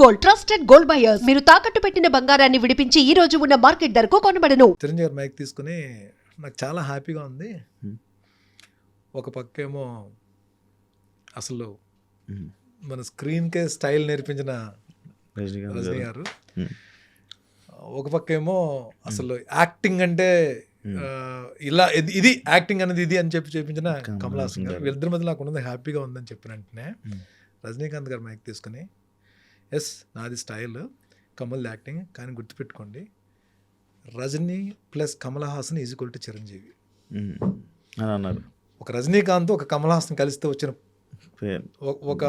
Gold, trusted gold buyers. మీరు తాకట్టు పెట్టిన బంగారాన్ని విడిపించి ఈ రోజు ఉన్న మార్కెట్ ధరకు కొనబడను. చిరంజీవి గారు మైక్ తీసుకుని నాకు చాలా హ్యాపీగా ఉంది. ఒక పక్కేమో అసలు మన స్క్రీన్కే స్టైల్ నేర్పించిన రజనీ గారు, ఒక పక్కేమో అసలు యాక్టింగ్ అంటే ఇలా ఇది యాక్టింగ్ అనేది ఇది అని చెప్పి చేపించిన కమల్ హాసన్ గారు. వీళ్ళిద్దరి మధ్య నాకు ఉన్నది హ్యాపీగా ఉందని చెప్పిన వెంటనే రజనీకాంత్ గారు మైక్ తీసుకుని, ఎస్ నాది స్టైల్, కమల్ యాక్టింగ్, కానీ గుర్తుపెట్టుకోండి Rajini plus Kamal Haasan is equal to Chiranjeevi అని అన్నారు. ఒక రజనీకాంత్ ఒక కమల్ హాసన్ కలిస్తే వచ్చిన ఒక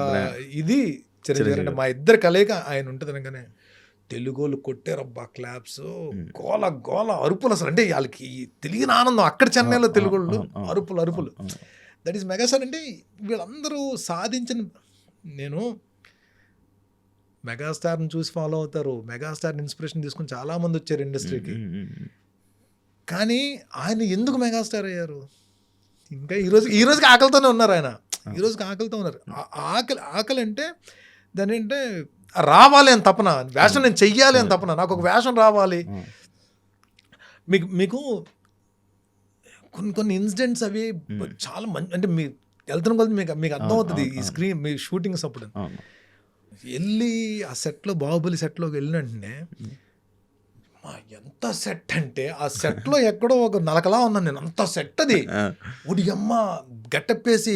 ఇది చిరంజీవి అంటే మా ఇద్దరు కలయిక ఆయన ఉంటుంది అనగానే తెలుగోళ్ళు కొట్టారబ్బా క్లాప్స్, గోల గోల అరుపులు, అసలు అంటే వాళ్ళకి తెలియని ఆనందం. అక్కడ చెన్నైలో తెలుగోళ్ళు అరుపులు దట్ ఈస్ మెగాస్టార్. అంటే వీళ్ళందరూ సాధించిన, నేను మెగాస్టార్ని చూసి ఫాలో అవుతారు, మెగాస్టార్ని ఇన్స్పిరేషన్ తీసుకుని చాలామంది వచ్చారు ఇండస్ట్రీకి, కానీ ఆయన ఎందుకు మెగాస్టార్ అయ్యారు? ఇంకా ఈరోజుకి ఆకలితోనే ఉన్నారు ఆయన, ఈరోజుకి ఆకలితో ఉన్నారు. ఆకలి అంటే దాని అంటే రావాలి అని తపన, వేషం నేను చెయ్యాలి అని తపన, నాకు ఒక వేషం రావాలి. మీకు కొన్ని ఇన్సిడెంట్స్ అవి చాలా మంచి, అంటే మీ వెళ్తున్న కొద్ది మీకు అర్థమవుతుంది ఈ స్క్రీన్ మీ షూటింగ్స్ అప్పుడు. వెళ్ళి ఆ సెట్లో, బాహుబలి సెట్లోకి వెళ్ళిన వెంటనే ఎంత సెట్ అంటే ఆ సెట్లో ఎక్కడో ఒక నలకలా ఉన్నాను నేను, అంత సెట్ అది. ఒడి అమ్మ గట్టప్పేసి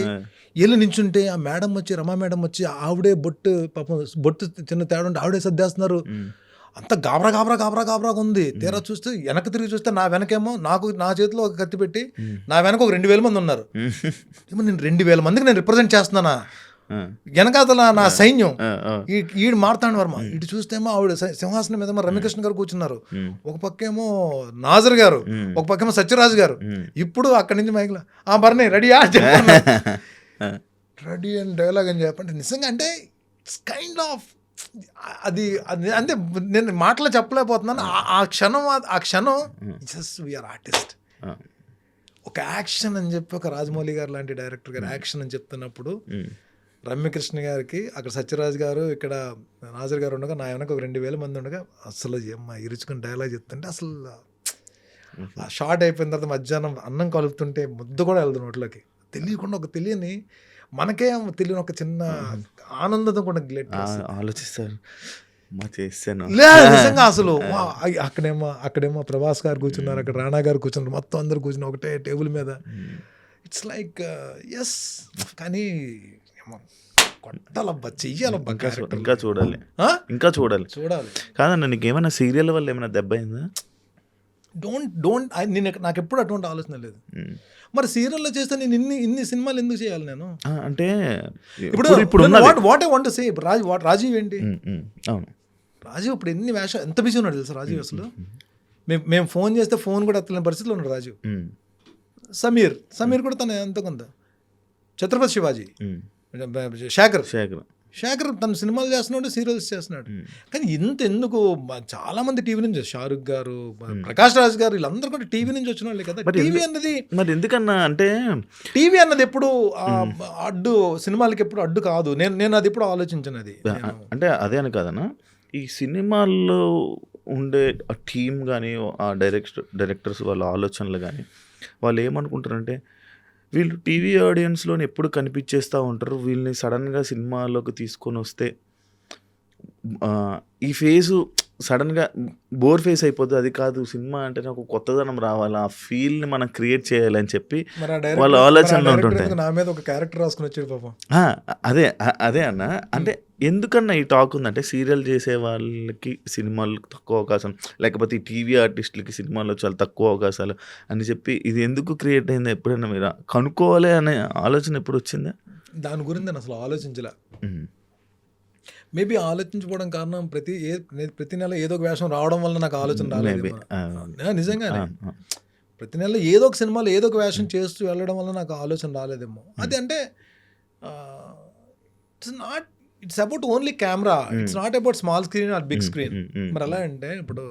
వెళ్ళి నించుంటే ఆ మేడం వచ్చి, రమా మేడం వచ్చి, ఆవిడే బొట్టు చిన్న తేడా ఉంటే ఆవిడే సర్దేస్తున్నారు. అంత గాబరా ఉంది. తీరా చూస్తే వెనక్కి తిరిగి చూస్తే నా వెనకేమో నా చేతిలో ఒక కత్తి పెట్టి నా వెనక ఒక 2000 మంది ఉన్నారు. ఏమో నేను 2000 మందికి నేను రిప్రజెంట్ చేస్తున్నానా? వెనకాతల నా సైన్యం. ఈడు మార్తాండ వర్మ. ఇటు చూస్తేమో ఆవిడ సింహాసనం మీద రమ్యకృష్ణ గారు కూర్చున్నారు, ఒక పక్కేమో నాజర్ గారు, ఒక పక్కేమో సత్యరాజు గారు. ఇప్పుడు అక్కడి నుంచి మైక్లో బర్నీ రెడీయా రెడీ అని డైలాగ్ అని చెప్పండి. నిజంగా అంటే ఇట్స్ కైండ్ ఆఫ్ అది అంటే నేను మాటలో చెప్పలేకపోతున్నాను. ఆ క్షణం జస్ట్ వీఆర్ ఆర్టిస్ట్. ఒక యాక్షన్ అని చెప్పి ఒక రాజమౌళి గారు లాంటి డైరెక్టర్ గారు యాక్షన్ అని చెప్తున్నప్పుడు రమ్యకృష్ణ గారికి అక్కడ సత్యరాజ్ గారు, ఇక్కడ నాజర్ గారు ఉండగా, నా వెనక ఒక 2000 మంది ఉండగా అసలు ఏమ్మా ఇరుచుకుని డైలాగ్ చెప్తుంటే అసలు ఆ షార్ట్ అయిపోయిన తర్వాత మధ్యాహ్నం అన్నం కలుపుతుంటే ముద్ద కూడా వెళ్తుంది నోట్లోకి. తెలియకుండా ఒక తెలియని, మనకే తెలియని ఒక చిన్న ఆనందం కూడా ఆలోచిస్తారు. నిజంగా అసలు అక్కడేమో ప్రభాస్ గారు కూర్చున్నారు, అక్కడ రాణా గారు కూర్చున్నారు, మొత్తం అందరు కూర్చుని ఒకటే టేబుల్ మీద. ఇట్స్ లైక్ ఎస్, కానీ కొట్టాలబ్బా, చెయ్యాలబ్బా, ఇంకా చూడాలి కాదన్న. నీకు ఏమైనా సీరియల్ వల్ల ఏమైనా దెబ్బ అయిందా? నాకు ఎప్పుడు అటువంటి ఆలోచన లేదు. మరి సీరియల్లో చేస్తే నేను ఇన్ని సినిమాలు ఎందుకు చేయాలి నేను? అంటే ఇప్పుడు what I want to say, Rajeev ఏంటి, రాజీవ్ ఇప్పుడు ఎన్ని వేషాలు, ఎంత బిజీ ఉన్నాడు తెలుసా రాజీవ్. అసలు మేము ఫోన్ చేస్తే ఫోన్ కూడా ఎత్తలేని పరిస్థితిలో ఉన్నాడు రాజీవ్. సమీర్ కూడా తన ఎంత కొంత, ఛత్రపతి శివాజీ, శేఖర్ తన సినిమాలు చేస్తున్నాడు, సీరియల్స్ చేస్తున్నాడు. కానీ ఎందుకు చాలా మంది టీవీ నుంచి, షారుఖ్ గారు, ప్రకాష్ రాజ్ గారు, వీళ్ళందరూ కూడా టీవీ నుంచి వచ్చిన వాళ్ళే కదా. టీవీ అన్నది మరి ఎందుకన్నా అంటే టీవీ అన్నది ఎప్పుడు అడ్డు, సినిమాలకి ఎప్పుడు అడ్డు కాదు. నేను అది ఎప్పుడు ఆలోచించినది. అంటే అదే అని కాదన్నా, ఈ సినిమాల్లో ఉండే ఆ టీం కానీ, ఆ డైరెక్టర్స్ వాళ్ళ ఆలోచనలు కానీ, వాళ్ళు ఏమనుకుంటారంటే వీళ్ళు టీవీ ఆడియన్స్లోని ఎప్పుడు కనిపించేస్తూ ఉంటారు, వీళ్ళని సడన్గా సినిమాలోకి తీసుకొని వస్తే ఈ ఫేసు సడన్గా బోర్ ఫేస్ అయిపోద్ది. అది కాదు, సినిమా అంటే నాకు కొత్తదనం రావాలి, ఆ ఫీల్ని మనం క్రియేట్ చేయాలని చెప్పి వాళ్ళ ఆలోచనలు ఉంటుంటాయి. నా మీద ఒక క్యారెక్టర్ రాసుకుని వచ్చాడు పాపం. అదే అన్న, అంటే ఎందుకన్నా ఈ టాక్ ఉందంటే సీరియల్ చేసే వాళ్ళకి సినిమాలు తక్కువ అవకాశం, లేకపోతే ఈ టీవీ ఆర్టిస్టులకి సినిమాల్లో చాలా తక్కువ అవకాశాలు అని చెప్పి ఇది ఎందుకు క్రియేట్ అయిందో ఎప్పుడైనా మీరు కనుక్కోవాలి అనే ఆలోచన ఎప్పుడు వచ్చిందా? దాని గురించి నేను అసలు ఆలోచించలే. మేబీ ఆలోచించుకోవడం కారణం ప్రతి నెల ఏదో ఒక వేషం రావడం వల్ల నాకు ఆలోచన రాలేదు. నిజంగానే ప్రతి నెల ఏదో ఒక సినిమాలో ఏదో ఒక వేషం చేస్తూ వెళ్ళడం వల్ల నాకు ఆలోచన రాలేదేమో. అది అంటే it's about only camera, it's not about small screen or big screen. మరి ఎలా అంటే ఇప్పుడు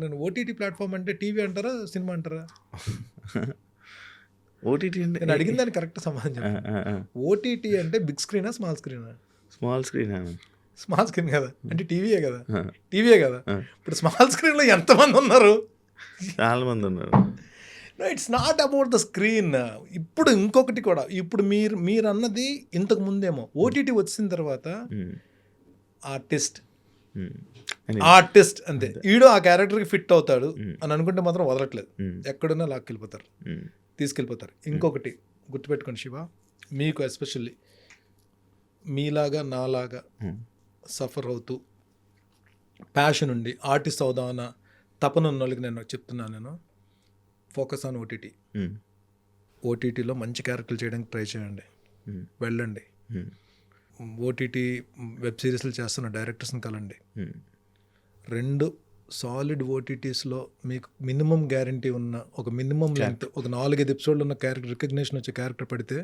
నేను ఓటీటీ ప్లాట్ఫామ్ అంటే టీవీ అంటారా, సినిమా అంటారా? ఓటీటీ అంటే నేను అడిగిన దానికి కరెక్ట్ సమాధానం. ఓటీటీ అంటే బిగ్ స్క్రీనా, స్మాల్ స్క్రీనా? Small screen. స్మాల్ స్క్రీన్ కదా అంటే టీవీయే కదా ఇప్పుడు స్మాల్ స్క్రీన్లో ఎంతమంది ఉన్నారు? చాలా మంది ఉన్నారు. It's not about the screen. ఇప్పుడు ఇంకొకటి కూడా, ఇప్పుడు మీరు అన్నది ఇంతకు ముందేమో ఓటీటీ వచ్చిన తర్వాత ఆర్టిస్ట్ అంతే, ఈడు ఆ క్యారెక్టర్కి ఫిట్ అవుతాడు అని అనుకుంటే మాత్రం వదలట్లేదు, ఎక్కడున్నా తీసుకెళ్ళిపోతారు. ఇంకొకటి గుర్తుపెట్టుకోండి శివ, మీకు ఎస్పెషల్లీ మీలాగా నాలాగా సఫర్ అవుతూ ప్యాషన్ ఉండి ఆర్టిస్ట్ అవుదామన్న తపన ఉన్న వాళ్ళకి నేను చెప్తున్నాను, నేను ఫోకస్ ఆన్ ఓటీటీ. ఓటీటీలో మంచి క్యారెక్టర్లు చేయడానికి ట్రై చేయండి, వెళ్ళండి. ఓటీటీ వెబ్ సిరీస్లు చేస్తున్న డైరెక్టర్స్ని కలండి. 2 సాలిడ్ ఓటీటీస్లో మీకు మినిమం గ్యారంటీ ఉన్న ఒక మినిమం లెంత్, ఒక 4-5 ఎపిసోడ్లు ఉన్న క్యారెక్టర్ రికగ్నేషన్ వచ్చే క్యారెక్టర్ పడితే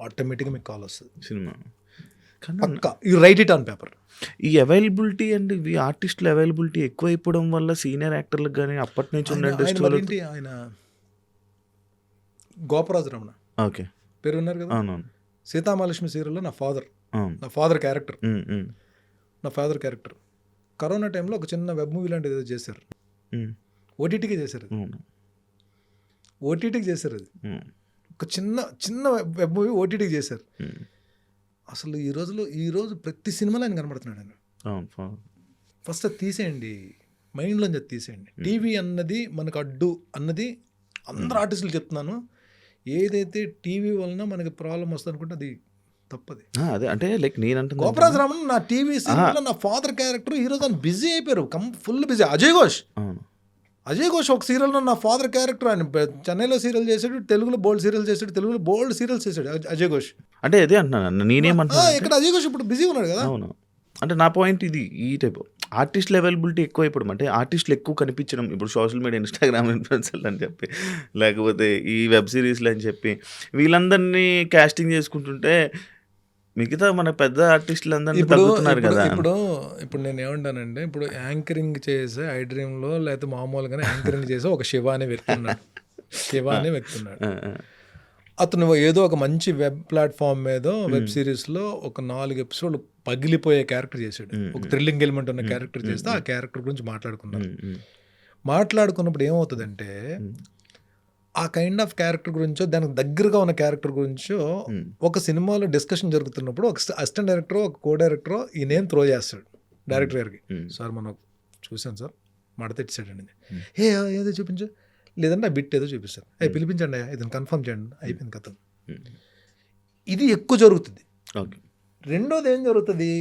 ఆటోమేటిక్గా మీకు కాల్ వస్తుంది సినిమా. పక్కా you write it on paper. ఈ అవైలబిలిటీ అండ్ ఈ ఆర్టిస్టుల అవైలబిలిటీ ఎక్కువైపోవడం వల్ల సీనియర్ యాక్టర్లకు కానీ అప్పటి నుంచి ఉన్న ఇండస్ట్రీలో ఆయన గోపరాజు రమణ ఓకే పేరు ఉన్నారు కదా, అవునవును, సీతామహాలక్ష్మి సీరియల్లో నా ఫాదర్ క్యారెక్టర్ కరోనా టైంలో ఒక చిన్న వెబ్ మూవీ లాంటిది ఏదో చేశారు, ఓటీటీకి చేశారు అది ఒక చిన్న వెబ్ మూవీ ఓటీటీకి చేశారు. అసలు ఈరోజు ప్రతి సినిమాలో ఆయన కనబడుతున్నాడు. ఆయన ఫస్ట్ అది తీసేయండి, మైండ్లోంచి అది తీసేయండి. టీవీ అన్నది మనకు అడ్డు అన్నది అందరు ఆర్టిస్టులు చెప్తున్నాను. ఏదైతే టీవీ వలన మనకి ప్రాబ్లం వస్తుంది అనుకుంటే అది తప్పది. అదే అంటే లైక్ నేను అంటే గోపరాజు రామన్ నా టీవీ సీరియల్లో నా ఫాదర్ క్యారెక్టర్ ఈరోజు ఆయన బిజీ అయిపోయారు, ఫుల్ బిజీ. అజయ్ ఘోష్ ఒక సీరియల్లో నా ఫాదర్ క్యారెక్టర్, ఆయన చెన్నైలో సీరియల్ చేశాడు, తెలుగులో బోల్డ్ సీరియల్ చేశాడు అజయ్ ఘోష్. అంటే అదే అంటున్నాను నేనేమంటున్నా, ఇక్కడ అజయ్ ఘోష్ ఇప్పుడు బిజీ ఉన్నాడు కదా. అవును, అంటే నా పాయింట్ ఇది. ఈ టైప్ ఆర్టిస్టుల అవైలబిలిటీ ఎక్కువ అయిపోవడం, అంటే ఆర్టిస్టులు ఎక్కువ కనిపించడం. ఇప్పుడు సోషల్ మీడియా, ఇన్స్టాగ్రామ్ ఇన్ఫ్లుయెన్సర్లు అని చెప్పి, లేకపోతే ఈ వెబ్ సిరీస్లు అని చెప్పి వీళ్ళందరినీ కాస్టింగ్ చేసుకుంటుంటే మిగతా మన పెద్ద ఆర్టిస్టులు అందరినీ తగ్గుతున్నారు కదా. ఇప్పుడు నేను ఏమంటానంటే, ఇప్పుడు యాంకరింగ్ చేసే ఐ డ్రీమ్లో లేకపోతే మామూలుగానే యాంకరింగ్ చేసే ఒక శివ అనే వ్యక్తి ఉన్నాడు. అతను ఏదో ఒక మంచి వెబ్ ప్లాట్ఫామ్ మీద వెబ్ సిరీస్లో ఒక 4 ఎపిసోడ్లు పగిలిపోయే క్యారెక్టర్ చేశాడు, ఒక థ్రిల్లింగ్ ఎలిమెంట్ ఉన్న క్యారెక్టర్ చేస్తే ఆ క్యారెక్టర్ గురించి మాట్లాడుకున్నప్పుడు ఏమవుతుందంటే, ఆ కైండ్ ఆఫ్ క్యారెక్టర్ గురించో దానికి దగ్గరగా ఉన్న క్యారెక్టర్ గురించో ఒక సినిమాలో డిస్కషన్ జరుగుతున్నప్పుడు ఒక అసిస్టెంట్ డైరెక్టర్, ఒక కో డైరెక్టర్ ఈ నేమ్ త్రో చేస్తాడు డైరెక్టర్ గారికి. సార్ మనం చూసాను సార్, మడతెట్టాడండి, ఏదో చూపించు, లేదంటే ఆ బిట్ ఏదో చూపిస్తారు, పిలిపించండి ఇదని కన్ఫర్మ్ చేయండి, అయిపోయింది కథ. ఇది ఎక్కువ జరుగుతుంది. రెండోది ఏం జరుగుతుంది,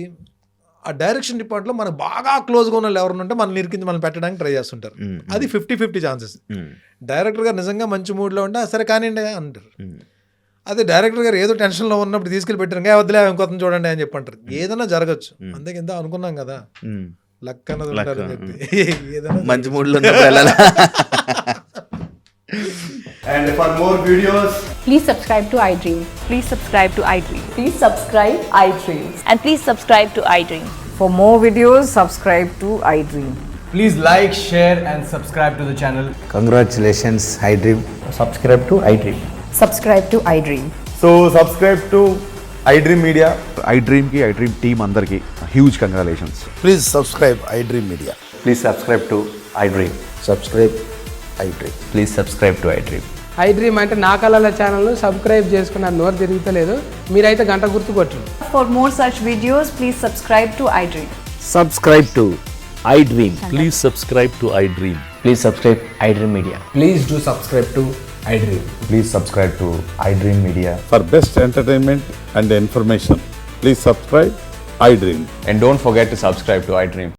ఆ డైరెక్షన్ డిపార్ట్మెంట్లో మనకు బాగా క్లోజ్గా ఉన్న వాళ్ళు ఎవరు ఉంటే మన నిరికించి మనం పెట్టడానికి ట్రై చేస్తుంటారు. అది 50-50 ఛాన్సెస్. డైరెక్టర్ గారు నిజంగా మంచి మూడ్లో ఉంటే సరే కానివ్వండి అంటారు. అదే డైరెక్టర్ గారు ఏదో టెన్షన్లో ఉన్నప్పుడు తీసుకెళ్ళి పెట్టారు, వద్దులే ఇంకొంత చూడండి అని చెప్పి అంటారు. ఏదైనా జరగచ్చు, అందుకే ఇంత అనుకున్నాం కదా, లక్ అన్నది ఉంటారని చెప్పి ఏదైనా మంచి మూడ్లో And for more videos, please subscribe to iDream. Please subscribe to iDream. Please subscribe iDream. And please subscribe to iDream. For more videos, subscribe to iDream. please like, share and subscribe to the channel. Congratulations, iDream. Subscribe to iDream. Subscribe to iDream. So subscribe to iDream Media. iDream ki iDream team andarki huge congratulations. Please subscribe iDream Media. Please subscribe to iDream. Subscribe iDream. Please subscribe to iDream. iDream అంటే నా కళల ఛానల్ను subscribe చేసుకున్న నోరు తిరుగుతలేదు, మీరైతే గంట గుర్తు కొట్టండి. For more such videos, please subscribe to iDream. Subscribe to iDream. Please subscribe to iDream. Please subscribe iDream Media. Please do subscribe to iDream. Please subscribe to iDream Media. For best entertainment and information, please subscribe iDream. And don't forget to subscribe to iDream.